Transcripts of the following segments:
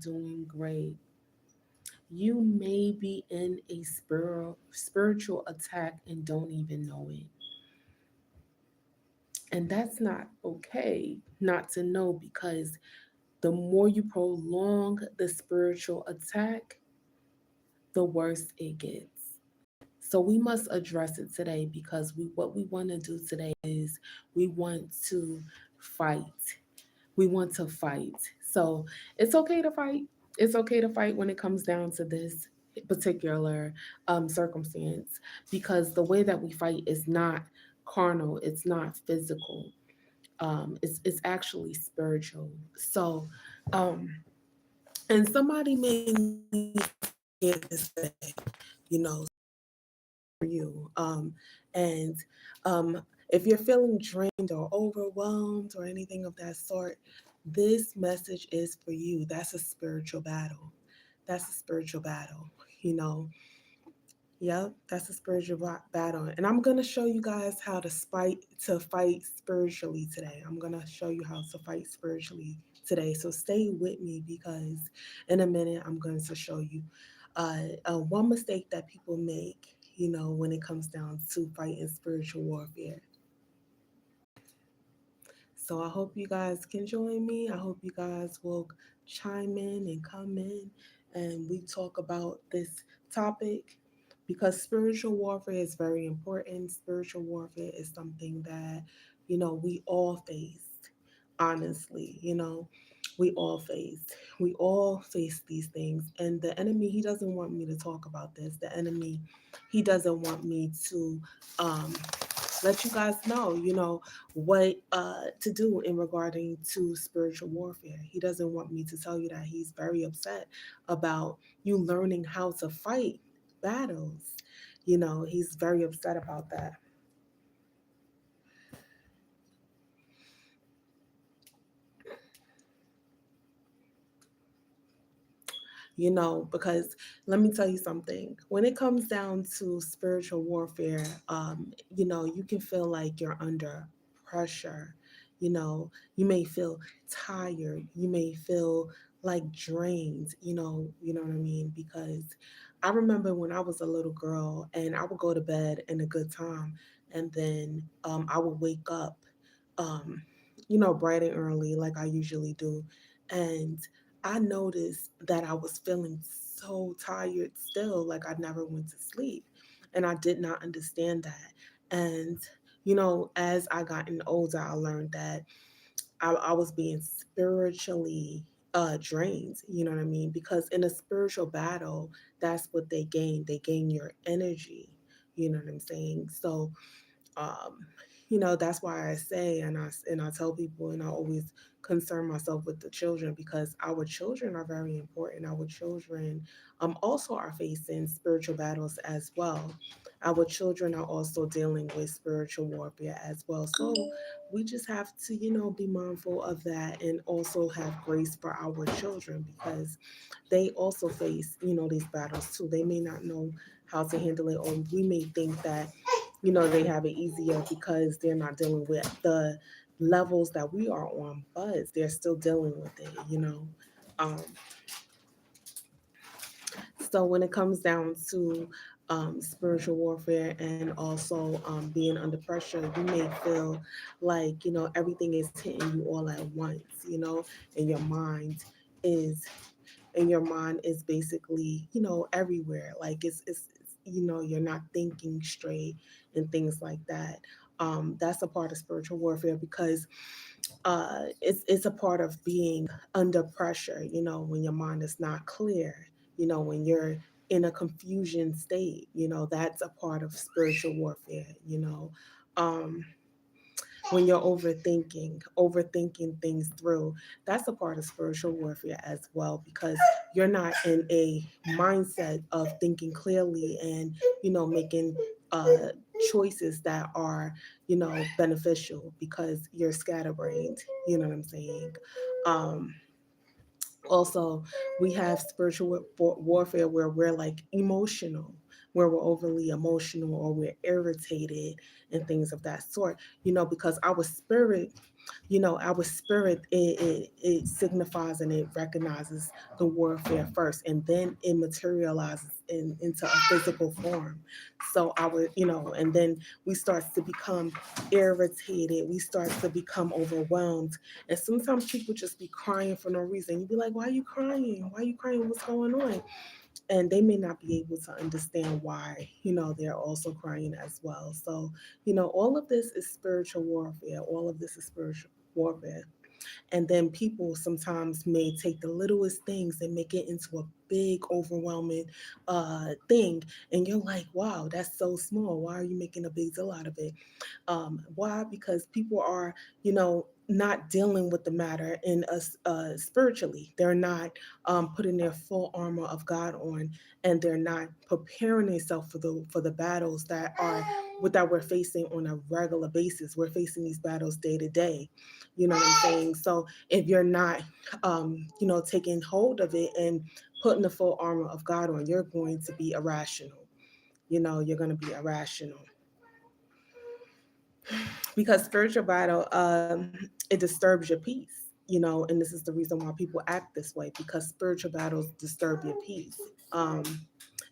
doing great. You may be in a spiritual attack and don't even know it. And that's not okay not to know, because the more you prolong the spiritual attack, the worse it gets. So we must address it today, because what we want to do today is we want to fight. We want to fight. So it's okay to fight. It's okay to fight when it comes down to this particular circumstance, because the way that we fight is not carnal, it's not physical, it's actually spiritual. So, um, and somebody may need to hear this today, you know, for you. And if you're feeling drained or overwhelmed or anything of that sort, this message is for you. That's a spiritual battle. That's a spiritual battle, you know. Yep, that's a spiritual battle. And I'm going to show you guys how to fight spiritually today. I'm going to show you how to fight spiritually today. So stay with me, because in a minute I'm going to show you one mistake that people make, when it comes down to fighting spiritual warfare. So I hope you guys can join me. I hope you guys will chime in and come in and we talk about this topic, because spiritual warfare is very important. Spiritual warfare is something that, we all face, honestly, we all face. We all face these things. And the enemy, he doesn't want me to talk about this. The enemy, he doesn't want me to um, let you guys know, what to do in regarding to spiritual warfare. He doesn't want me to tell you that he's very upset about you learning how to fight battles. He's very upset about that. Because let me tell you something. When it comes down to spiritual warfare, you can feel like you're under pressure. You may feel tired. You may feel like drained. You know what I mean? Because I remember when I was a little girl and I would go to bed in a good time, and then I would wake up, um, bright and early like I usually do, and I noticed that I was feeling so tired still, like I never went to sleep. And I did not understand that. And, as I gotten older, I learned that I was being spiritually drained, you know what I mean? Because in a spiritual battle, that's what they gain. They gain your energy, you know what I'm saying? So, um, that's why I say, and I tell people, and I always concern myself with the children, because our children are very important. Our children also are facing spiritual battles as well. Our children are also dealing with spiritual warfare as well. So we just have to, be mindful of that, and also have grace for our children, because they also face, these battles too. They may not know how to handle it, or we may think that, they have it easier because they're not dealing with the levels that we are on, but they're still dealing with it. Um, so when it comes down to spiritual warfare, and also being under pressure, you may feel like, everything is hitting you all at once, and is your mind is basically, everywhere. Like you're not thinking straight and things like that. That's a part of spiritual warfare, because it's a part of being under pressure, when your mind is not clear, when you're in a confusion state, that's a part of spiritual warfare. Um, when you're overthinking things through, that's a part of spiritual warfare as well, because you're not in a mindset of thinking clearly, and making uh choices that are, beneficial, because you're scatterbrained. You know what I'm saying? um Also, we have spiritual warfare where we're like emotional. where we're overly emotional or we're irritated and things of that sort, because our spirit, our spirit, it signifies and it recognizes the warfare first, and then it materializes into a physical form. So and then we start to become irritated, we start to become overwhelmed, and sometimes people just be crying for no reason. You be like, why are you crying, what's going on? And they may not be able to understand why, they're also crying as well. So, all of this is spiritual warfare. All of this is spiritual warfare. And then people sometimes may take the littlest things and make it into a big, overwhelming thing. And you're like, wow, that's so small. Why are you making a big deal out of it? Why? Because people are, not dealing with the matter in us spiritually. They're not putting their full armor of God on, and they're not preparing themselves for the battles that we're facing on a regular basis. We're facing these battles day to day. You know what I'm saying? So if you're not, taking hold of it and putting the full armor of God on, you're going to be irrational. You're going to be irrational because spiritual battle, it disturbs your peace, and this is the reason why people act this way, because spiritual battles disturb your peace. um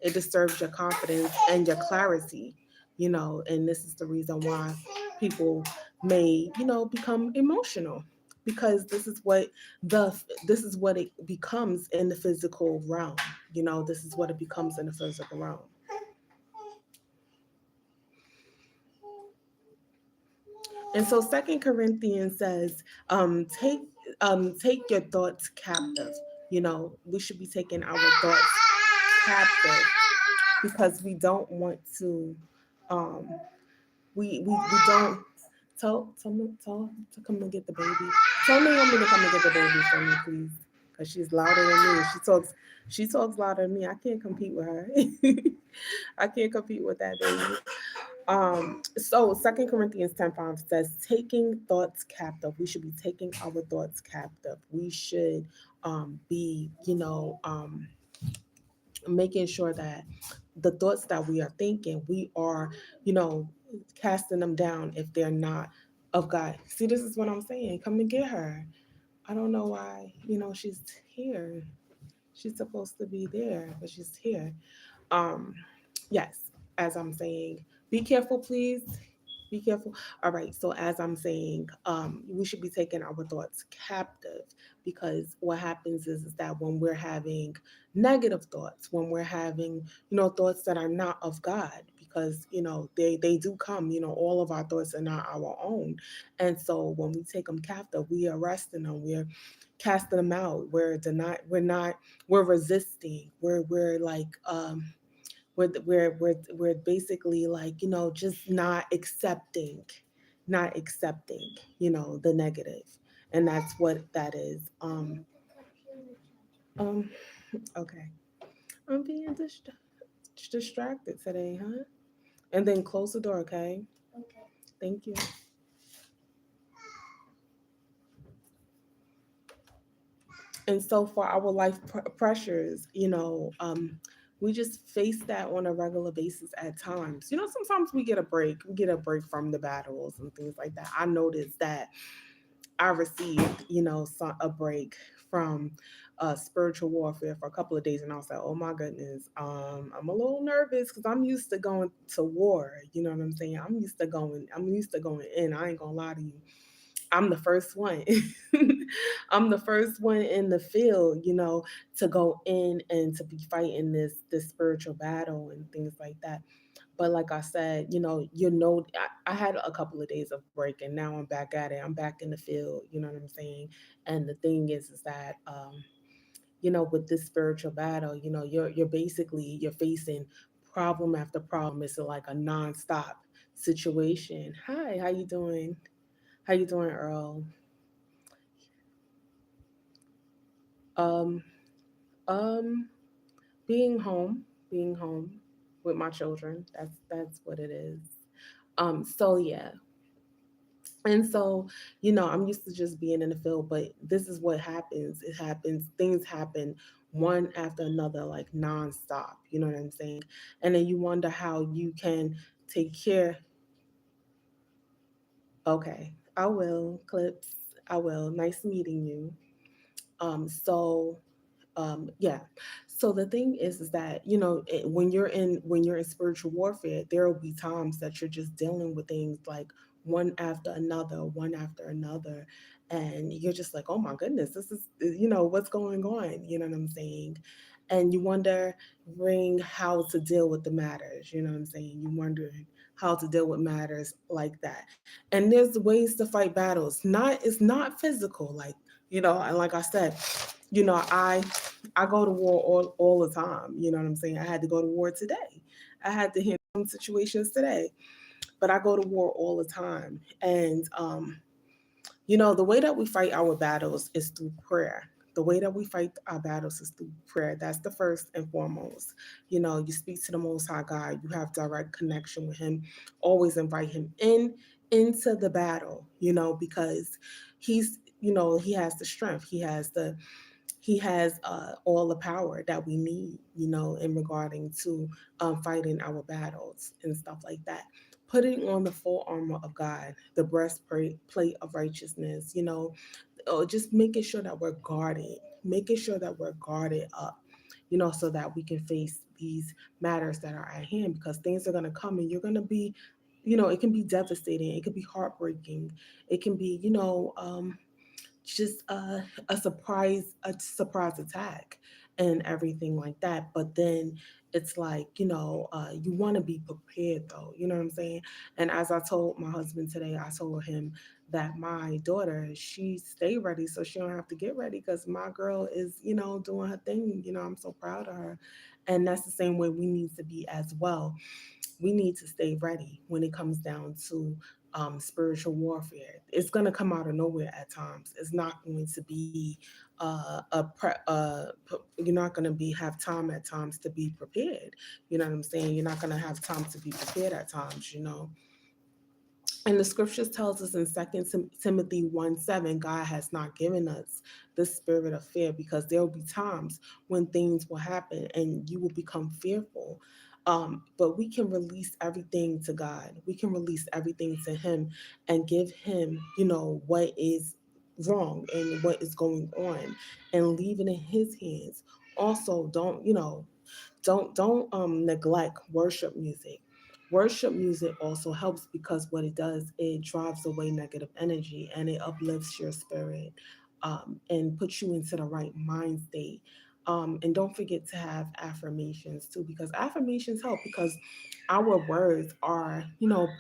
it disturbs your confidence and your clarity, and this is the reason why people may, become emotional, because the this is what it becomes in the physical realm. This is what it becomes in the physical realm. And so Second Corinthians says, take your thoughts captive. We should be taking our thoughts captive because we don't want to um we don't tell to come and get the baby. Tell Naomi to come and get the baby for me, please. Because she's louder than me. She talks louder than me. I can't compete with her. I can't compete with that baby. So Second Corinthians 10:5 says, taking thoughts captive. We should be taking our thoughts captive. We should be, making sure that the thoughts that we are thinking, we are, you know, casting them down if they're not of God. See, this is what I'm saying. Come and get her. I don't know why, she's here. She's supposed to be there, but she's here. Um, yes, as I'm saying, be careful, please. Be careful. All right. So as I'm saying, we should be taking our thoughts captive, because what happens is that when we're having negative thoughts, when we're having, thoughts that are not of God, because, they do come, all of our thoughts are not our own. And so when we take them captive, we are arresting them. We're casting them out. We're resisting. We're like, we're basically like, just not accepting the negative, and that's what that is. Um okay, I'm being distracted today, huh? And then close the door, okay? Thank you. And so for our life pressures, we just face that on a regular basis at times. Sometimes we get a break from the battles and things like that. I noticed that I received, a break from spiritual warfare for a couple of days, and I was like, "Oh my goodness, I'm a little nervous because I'm used to going to war." You know what I'm saying? I'm used to going. I'm used to going in. I ain't gonna lie to you. I'm the first one. I'm the first one in the field, to go in and to be fighting this spiritual battle and things like that. But like I said, I had a couple of days of break, and now I'm back at it. I'm back in the field. You know what I'm saying? And the thing is that with this spiritual battle, you're facing problem after problem. It's like a nonstop situation. Hi, how you doing? How you doing, Earl? Um, um, being home, being home with my children. That's what it is. So yeah, and so, I'm used to just being in the field, but this is what happens. It happens, things happen one after another, like nonstop. You know what I'm saying? And then you wonder how you can take care. Okay, I will, Clips. I will. Nice meeting you. So yeah, so the thing is that when you're in spiritual warfare, there will be times that you're just dealing with things like one after another, and you're just like, oh my goodness, this is, what's going on, you know what I'm saying? And you wonder ring how to deal with the matters, you know what I'm saying? You wondering how to deal with matters like that. And there's ways to fight battles. It's not physical, like, and like I said, I go to war all the time. You know what I'm saying? I had to go to war today. I had to handle some situations today, but I go to war all the time. And the way that we fight our battles is through prayer. The way that we fight our battles is through prayer. That's the first and foremost. You speak to the Most High God. You have direct connection with Him. Always invite Him into the battle. Because He has the strength. He has all the power that we need, in regarding to fighting our battles and stuff like that. Putting on the full armor of God, the breastplate of righteousness, just making sure that we're guarded, making sure that we're guarded up, so that we can face these matters that are at hand, because things are going to come and you're going to be, it can be devastating, it can be heartbreaking, it can be, just a surprise attack and everything like that. But then it's like, you want to be prepared, though, you know what I'm saying? And as I told my husband today, I told him that my daughter, she stay ready so she don't have to get ready, because my girl is, doing her thing. I'm so proud of her. And that's the same way we need to be as well. We need to stay ready when it comes down to spiritual warfare. It's going to come out of nowhere at times. It's not going to be you're not going to be have time at times to be prepared. You know what I'm saying? You're not going to have time to be prepared at times. And the scriptures tells us in Second Timothy 1:7, God has not given us the spirit of fear, because there will be times when things will happen and you will become fearful. But we can release everything to God. We can release everything to Him and give Him, what is wrong and what is going on, and leave it in His hands. Also, don't neglect worship music. Worship music also helps, because what it does, it drives away negative energy and it uplifts your spirit, and puts you into the right mind state. And don't forget to have affirmations too, because affirmations help, because our words are,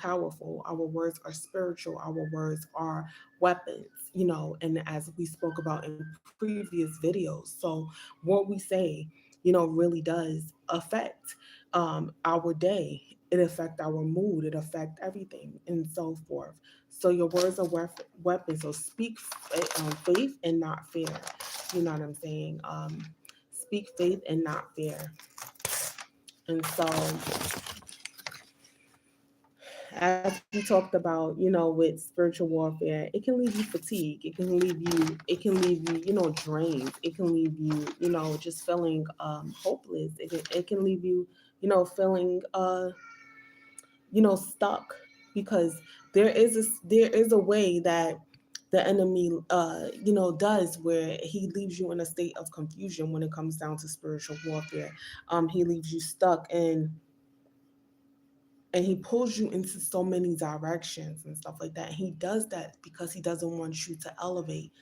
powerful. Our words are spiritual. Our words are weapons, and as we spoke about in previous videos. So what we say, really does affect our day. It affect our mood. It affect everything and so forth. So your words are weapons. So speak faith and not fear. You know what I'm saying? Speak faith and not fear. And so, as we talked about, with spiritual warfare, it can leave you fatigued. It can leave you, drained. It can leave you, just feeling hopeless. It can leave you, feeling stuck, because there is a way that the enemy does, where he leaves you in a state of confusion when it comes down to spiritual warfare. He leaves you stuck, and he pulls you into so many directions and stuff like that. And he does that because he doesn't want you to elevate.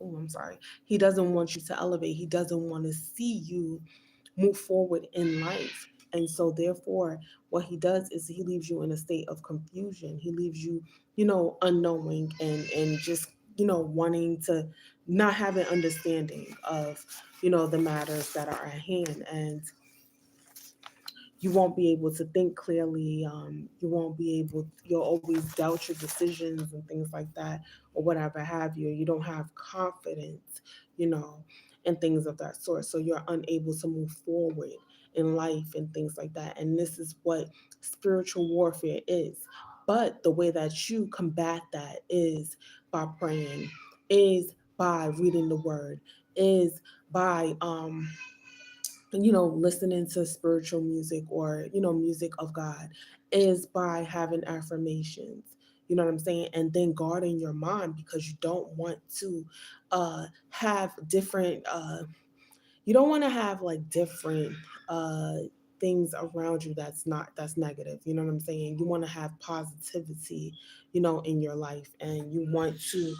Oh, I'm sorry. He doesn't want you to elevate. He doesn't want to see you move forward in life. And so therefore, what he does is he leaves you in a state of confusion. He leaves you, unknowing, and just, wanting to not have an understanding of, the matters that are at hand. And you won't be able to think clearly. You'll always doubt your decisions and things like that, or whatever have you. You don't have confidence, you know, and things of that sort. So you're unable to move forward in life and things like that. And this is what spiritual warfare is. But the way that you combat that is by praying, is by reading the word, is by listening to spiritual music, or music of God, is by having affirmations. You know what I'm saying? And then guarding your mind, because you don't want to have different you don't want to have like different uh things around you that's negative. You know what I'm saying? You want to have positivity, in your life, and you want to,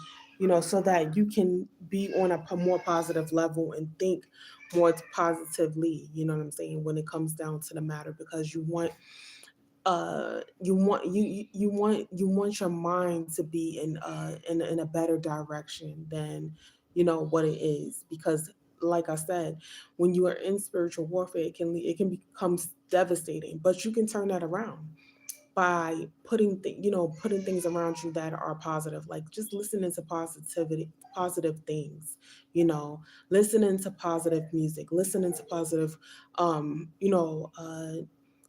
so that you can be on a more positive level and think more positively. You know what I'm saying? When it comes down to the matter, because you want your mind to be in a better direction than what it is. Because like I said, when you are in spiritual warfare, it can become devastating, but you can turn that around by putting things around you that are positive, like just listening to positive things, you know listening to positive music, listening to positive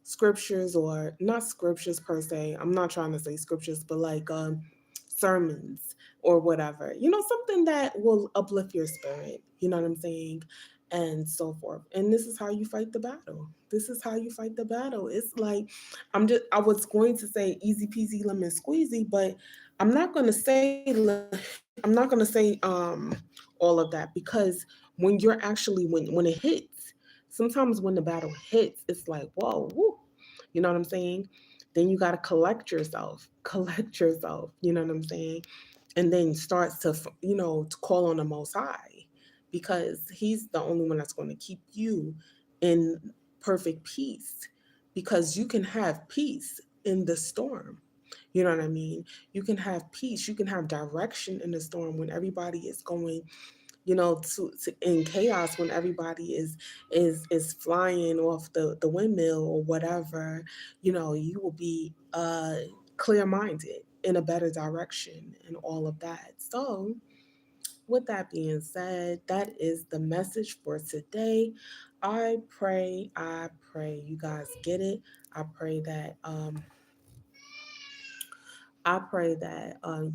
scriptures, or not scriptures per se. I'm not trying to say scriptures, but like sermons or whatever. Something that will uplift your spirit. You know what I'm saying? And so forth. And this is how you fight the battle. This is how you fight the battle. It's like I was going to say easy peasy lemon squeezy, but I'm not gonna say I'm not gonna say all of that, because when you're actually when it hits, sometimes when the battle hits, it's like, whoa, woo, you know what I'm saying? Then you gotta collect yourself, you know what I'm saying? And then starts to to call on the Most High, because He's the only one that's going to keep you in perfect peace, because you can have peace in the storm. You know what I mean? You can have peace, you can have direction in the storm, when everybody is going to in chaos, when everybody is flying off the windmill or whatever. You will be clear minded in a better direction and all of that. So with that being said, that is the message for today. I pray you guys get it. I pray that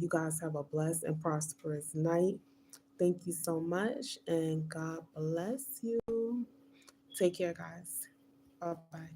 you guys have a blessed and prosperous night. Thank you so much, and God bless you. Take care, guys. Bye bye.